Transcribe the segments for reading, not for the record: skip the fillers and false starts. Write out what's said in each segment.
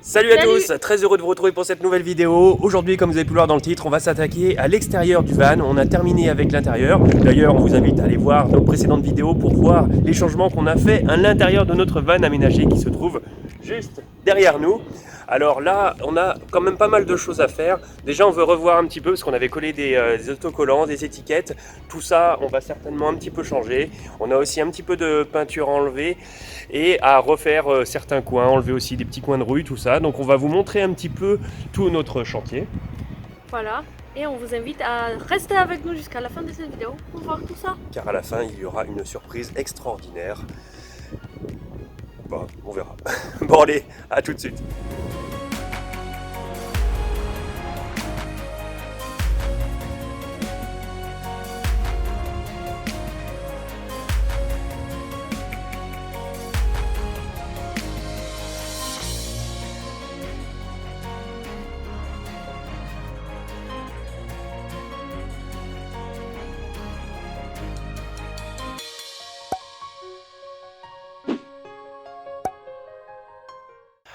Salut à tous, très heureux de vous retrouver pour cette nouvelle vidéo. Aujourd'hui, comme vous avez pu le voir dans le titre, on va s'attaquer à l'extérieur du van. On a terminé avec l'intérieur. D'ailleurs, on vous invite à aller voir nos précédentes vidéos pour voir les changements qu'on a fait à l'intérieur de notre van aménagé qui se trouve juste derrière nous. Alors là, on a quand même pas mal de choses à faire. Déjà, on veut revoir un petit peu parce qu'on avait collé des autocollants, des étiquettes. Tout ça, on va certainement un petit peu changer. On a aussi un petit peu de peinture à enlever et à refaire certains coins, enlever aussi des petits coins de rouille, tout ça. Donc on va vous montrer un petit peu tout notre chantier. Voilà, et on vous invite à rester avec nous jusqu'à la fin de cette vidéo pour voir tout ça. Car à la fin, il y aura une surprise extraordinaire. Bon, on verra. Bon allez, à tout de suite.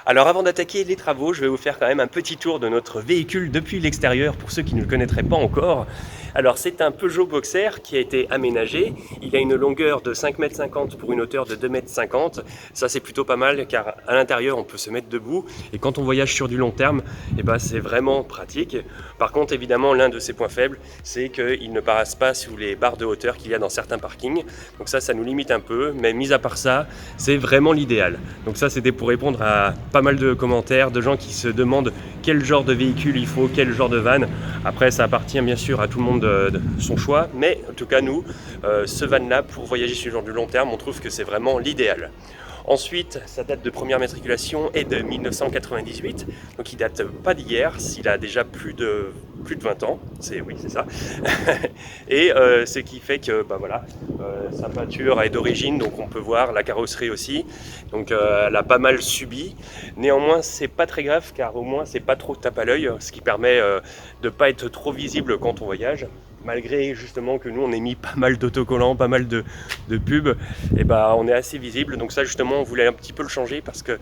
Alors avant d'attaquer les travaux, je vais vous faire quand même un petit tour de notre véhicule depuis l'extérieur pour ceux qui ne le connaîtraient pas encore. Alors c'est un Peugeot Boxer qui a été aménagé. Il a une longueur de 5,50 m pour une hauteur de 2,50 m. Ça c'est plutôt pas mal car à l'intérieur on peut se mettre debout et quand on voyage sur du long terme, c'est vraiment pratique. Par contre évidemment l'un de ses points faibles c'est qu'il ne passe pas sous les barres de hauteur qu'il y a dans certains parkings. Donc ça nous limite un peu, mais mis à part ça, c'est vraiment l'idéal. Donc ça c'était pour répondre à pas mal de commentaires de gens qui se demandent quel genre de véhicule il faut, quel genre de van. Après ça appartient bien sûr à tout le monde de son choix, mais en tout cas nous, ce van là pour voyager sur le genre du long terme, on trouve que c'est vraiment l'idéal. Ensuite, sa date de première matriculation est de 1998, donc il date pas d'hier, s'il a déjà plus de 20 ans, oui c'est ça. Et ce qui fait que sa peinture est d'origine, donc on peut voir la carrosserie aussi, donc elle a pas mal subi. Néanmoins c'est pas très grave car au moins c'est pas trop tape à l'œil, ce qui permet de pas être trop visible quand on voyage. Malgré justement que nous on ait mis pas mal d'autocollants, pas mal de pubs, et on est assez visible. Donc ça justement on voulait un petit peu le changer parce que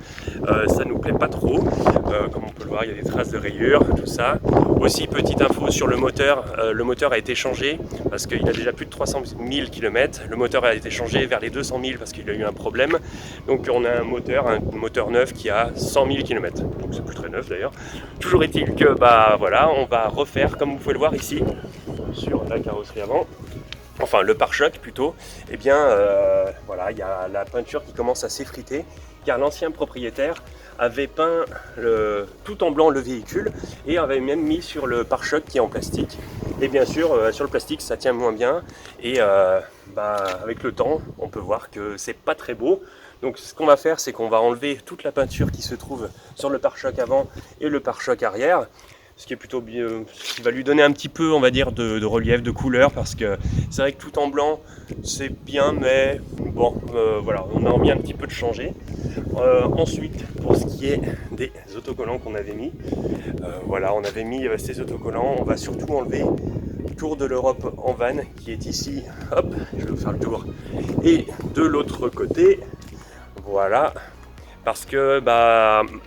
ça nous plaît pas trop. Comme on peut le voir, il y a des traces de rayures, tout ça. Aussi petite info sur le moteur a été changé parce qu'il a déjà plus de 300 000 km. Le moteur a été changé vers les 200 000 parce qu'il a eu un problème. Donc on a un moteur neuf qui a 100 000 km. Donc c'est plus très neuf d'ailleurs. Toujours est-il que on va refaire comme vous pouvez le voir ici sur la carrosserie avant, enfin le pare-choc plutôt, il y a la peinture qui commence à s'effriter car l'ancien propriétaire avait peint tout en blanc le véhicule et avait même mis sur le pare-choc qui est en plastique. Et bien sûr sur le plastique ça tient moins bien et avec le temps on peut voir que c'est pas très beau. Donc ce qu'on va faire c'est qu'on va enlever toute la peinture qui se trouve sur le pare-choc avant et le pare-choc arrière. Ce qui est plutôt bien, ce qui va lui donner un petit peu, on va dire, de relief, de couleur, parce que c'est vrai que tout en blanc, c'est bien, mais bon, on a envie un petit peu de changer. Ensuite, pour ce qui est des autocollants qu'on avait mis, on avait mis ces autocollants, on va surtout enlever Tour de l'Europe en van, qui est ici, hop, je vais vous faire le tour, et de l'autre côté, voilà. Parce que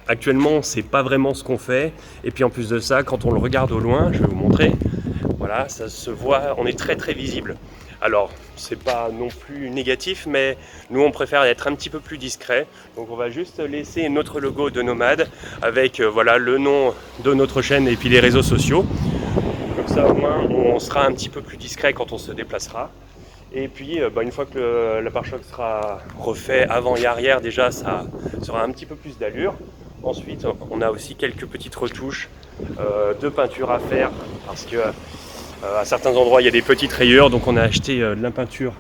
actuellement c'est pas vraiment ce qu'on fait et puis en plus de ça quand on le regarde au loin, je vais vous montrer, voilà ça se voit, on est très très visible. Alors c'est pas non plus négatif mais nous on préfère être un petit peu plus discret, donc on va juste laisser notre logo de Nomade avec le nom de notre chaîne et puis les réseaux sociaux, comme ça au moins on sera un petit peu plus discret quand on se déplacera. Et puis une fois que le pare-choc sera refait avant et arrière, déjà ça sera un petit peu plus d'allure. Ensuite on a aussi quelques petites retouches de peinture à faire parce que à certains endroits il y a des petites rayures, donc on a acheté de la peinture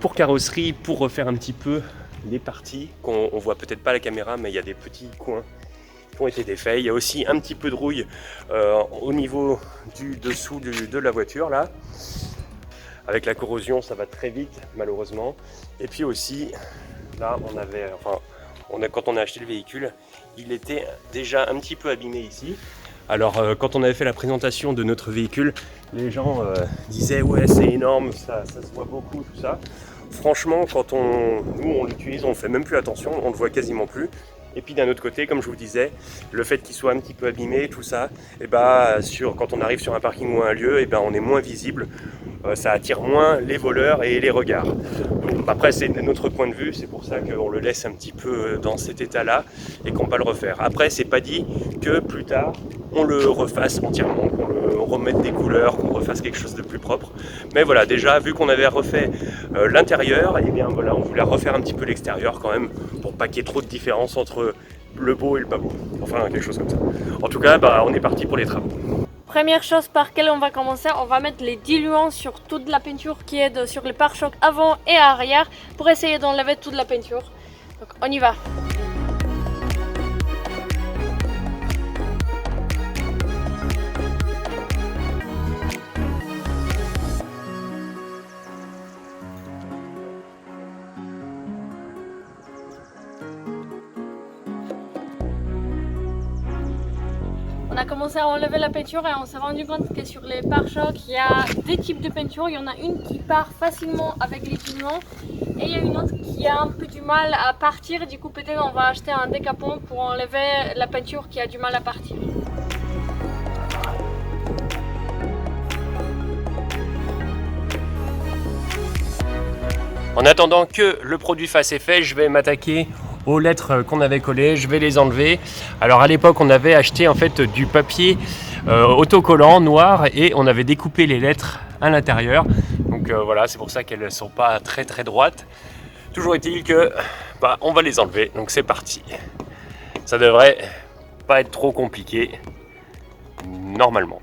pour carrosserie pour refaire un petit peu les parties qu'on voit peut-être pas à la caméra, mais il y a des petits coins qui ont été défaits. Il y a aussi un petit peu de rouille au niveau du dessous de la voiture là. Avec la corrosion, ça va très vite, malheureusement. Et puis aussi, là, quand on a acheté le véhicule, il était déjà un petit peu abîmé ici. Alors, quand on avait fait la présentation de notre véhicule, les gens disaient « Ouais, c'est énorme, ça se voit beaucoup, tout ça ». Franchement, quand nous, on l'utilise, on ne fait même plus attention, on ne le voit quasiment plus. Et puis d'un autre côté, comme je vous disais, le fait qu'il soit un petit peu abîmé, tout ça, et quand on arrive sur un parking ou un lieu, on est moins visible. Ça attire moins les voleurs et les regards. Donc, après, c'est notre point de vue, c'est pour ça qu'on le laisse un petit peu dans cet état-là et qu'on ne va pas le refaire. Après, c'est pas dit que plus tard, on le refasse entièrement, qu'on remette des couleurs, qu'on refasse quelque chose de plus propre. Mais voilà, déjà, vu qu'on avait refait l'intérieur, on voulait refaire un petit peu l'extérieur quand même, pour pas qu'il y ait trop de différence entre le beau et le pas beau. Enfin, quelque chose comme ça. En tout cas, on est parti pour les travaux. Première chose par laquelle on va commencer, on va mettre les diluants sur toute la peinture qui est sur les pare-chocs avant et arrière pour essayer d'enlever toute la peinture. Donc on y va. On a commencé à enlever la peinture et on s'est rendu compte que sur les pare-chocs, il y a deux types de peinture. Il y en a une qui part facilement avec les diluants et il y a une autre qui a un peu du mal à partir. Du coup, peut-être on va acheter un décapant pour enlever la peinture qui a du mal à partir. En attendant que le produit fasse effet, je vais m'attaquer aux lettres qu'on avait collées, je vais les enlever. Alors à l'époque, on avait acheté en fait du papier autocollant noir et on avait découpé les lettres à l'intérieur. Donc voilà, c'est pour ça qu'elles ne sont pas très très droites. Toujours est-il que on va les enlever. Donc c'est parti. Ça devrait pas être trop compliqué normalement.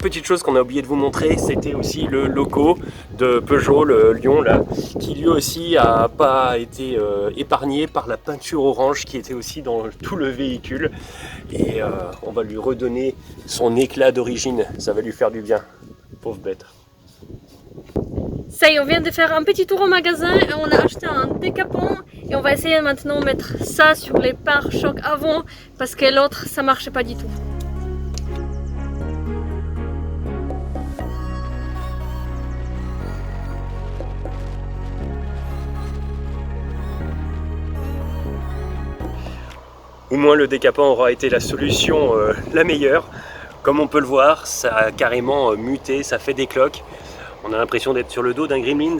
Petite chose qu'on a oublié de vous montrer, c'était aussi le logo de Peugeot, le lion là, qui lui aussi a pas été épargné par la peinture orange qui était aussi dans tout le véhicule. Et on va lui redonner son éclat d'origine, ça va lui faire du bien, pauvre bête. Ça y est, on vient de faire un petit tour au magasin et on a acheté un décapant et on va essayer maintenant de mettre ça sur les pare-chocs avant parce que l'autre ça marchait pas du tout. Au moins le décapant aura été la solution la meilleure. Comme on peut le voir, ça a carrément muté, ça fait des cloques. On a l'impression d'être sur le dos d'un Gremlins.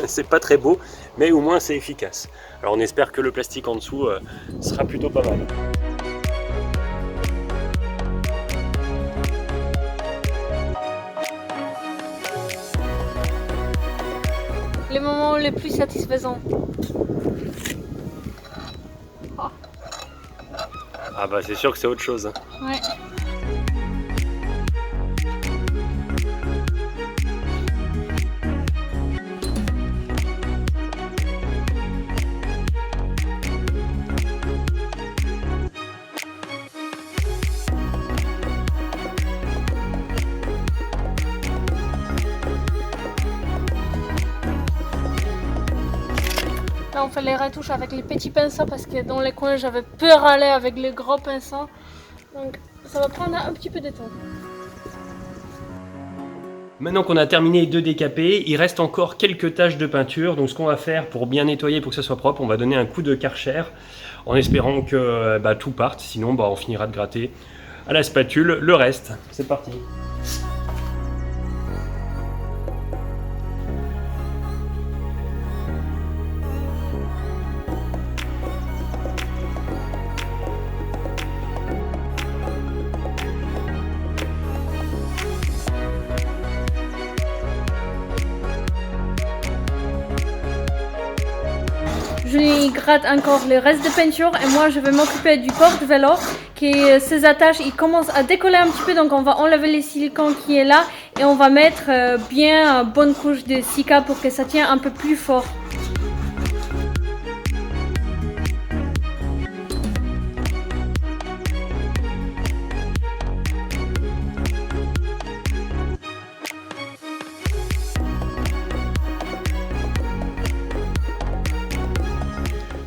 C'est pas très beau, mais au moins c'est efficace. Alors on espère que le plastique en dessous sera plutôt pas mal. Les moments les plus satisfaisants. Ah bah c'est sûr que c'est autre chose. Ouais. Là on fait les retouches avec les petits pinceaux parce que dans les coins j'avais peur d'aller avec les gros pinceaux. Donc ça va prendre un petit peu de temps. Maintenant qu'on a terminé de décaper, il reste encore quelques taches de peinture. Donc ce qu'on va faire pour bien nettoyer, pour que ça soit propre, on va donner un coup de Karcher en espérant que tout parte. Sinon on finira de gratter à la spatule le reste. C'est parti. Je lui gratte encore le reste de peinture et moi je vais m'occuper du porte-vélo qui ses attaches il commence à décoller un petit peu, donc on va enlever les silicones qui est là et on va mettre bien une bonne couche de silica pour que ça tienne un peu plus fort.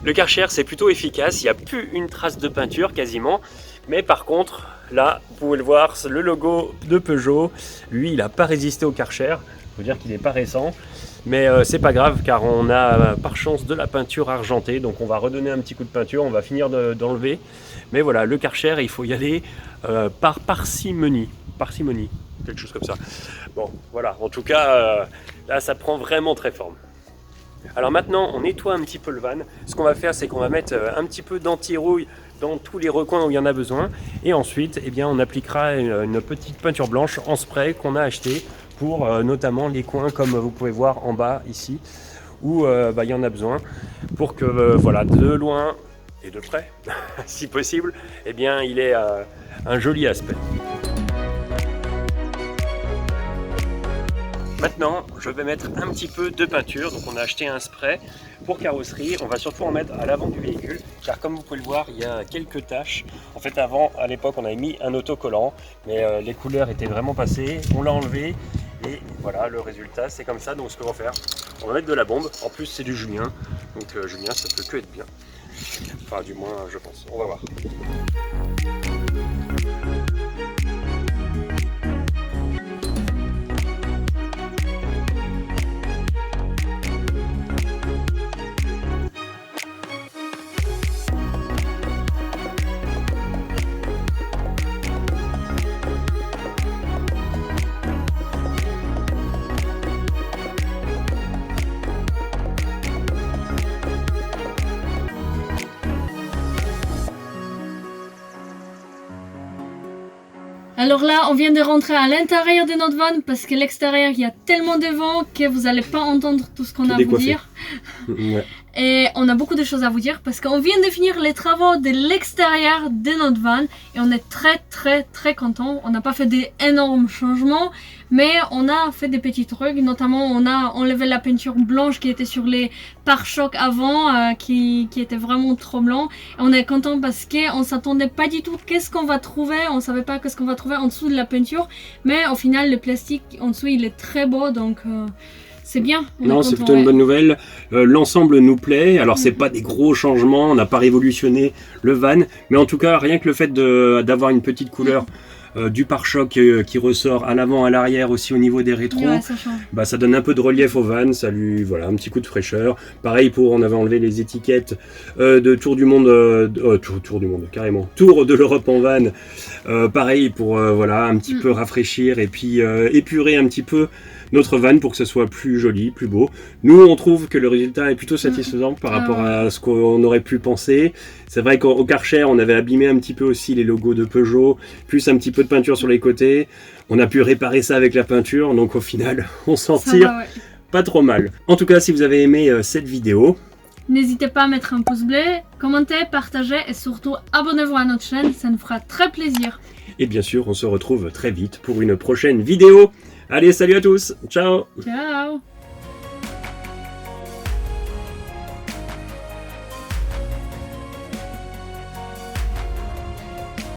Le Karcher c'est plutôt efficace, il n'y a plus une trace de peinture quasiment, mais par contre là vous pouvez le voir, le logo de Peugeot, lui il n'a pas résisté au Karcher, il faut dire qu'il n'est pas récent, mais c'est pas grave car on a par chance de la peinture argentée, donc on va redonner un petit coup de peinture, on va finir d'enlever, mais voilà, le Karcher il faut y aller par parcimonie, quelque chose comme ça. Bon voilà, en tout cas là ça prend vraiment très forme. Alors maintenant on nettoie un petit peu le van. Ce qu'on va faire c'est qu'on va mettre un petit peu d'anti-rouille dans tous les recoins où il y en a besoin, et ensuite eh bien, on appliquera une petite peinture blanche en spray qu'on a acheté pour notamment les coins comme vous pouvez voir en bas ici où il y en a besoin pour que voilà, de loin et de près si possible eh bien, il ait un joli aspect. Maintenant, je vais mettre un petit peu de peinture, donc on a acheté un spray pour carrosserie, on va surtout en mettre à l'avant du véhicule, car comme vous pouvez le voir, il y a quelques taches. En fait avant, à l'époque, on avait mis un autocollant, mais les couleurs étaient vraiment passées, on l'a enlevé, et voilà, le résultat c'est comme ça. Donc ce qu'on va faire, on va mettre de la bombe, en plus c'est du Julien, donc Julien ça peut que être bien, enfin du moins je pense, on va voir. Alors là, on vient de rentrer à l'intérieur de notre van parce que l'extérieur, il y a tellement de vent que vous n'allez pas entendre tout ce qu'on a à vous dire. Ouais. Et on a beaucoup de choses à vous dire parce qu'on vient de finir les travaux de l'extérieur de notre van et on est très content. On n'a pas fait d'énormes changements, mais on a fait des petits trucs. Notamment, on a enlevé la peinture blanche qui était sur les pare-chocs avant, qui était vraiment trop blanc. Et on est content parce qu'on s'attendait pas du tout qu'est-ce qu'on va trouver. On savait pas qu'est-ce qu'on va trouver en dessous de la peinture, mais au final, le plastique en dessous, il est très beau, donc c'est bien. Non, c'est plutôt une bonne nouvelle. L'ensemble nous plaît. Alors, c'est pas des gros changements. On n'a pas révolutionné le van. Mais en tout cas, rien que le fait d'avoir une petite couleur du pare-choc qui ressort à l'avant, à l'arrière, aussi au niveau des rétros, ouais, ça donne un peu de relief au van. Ça lui, voilà, un petit coup de fraîcheur. Pareil on avait enlevé les étiquettes de Tour du Monde, Tour du Monde, carrément. Tour de l'Europe en van. Pareil pour, voilà, un petit peu rafraîchir et puis épurer un petit peu notre van pour que ce soit plus joli, plus beau. Nous, on trouve que le résultat est plutôt satisfaisant par rapport à ce qu'on aurait pu penser. C'est vrai qu'au Karcher, on avait abîmé un petit peu aussi les logos de Peugeot, plus un petit peu de peinture sur les côtés. On a pu réparer ça avec la peinture, donc au final, on s'en tire pas trop mal. En tout cas, si vous avez aimé cette vidéo, n'hésitez pas à mettre un pouce bleu, commenter, partager et surtout abonnez-vous à notre chaîne, ça nous fera très plaisir. Et bien sûr, on se retrouve très vite pour une prochaine vidéo. Allez, salut à tous, ciao! Ciao!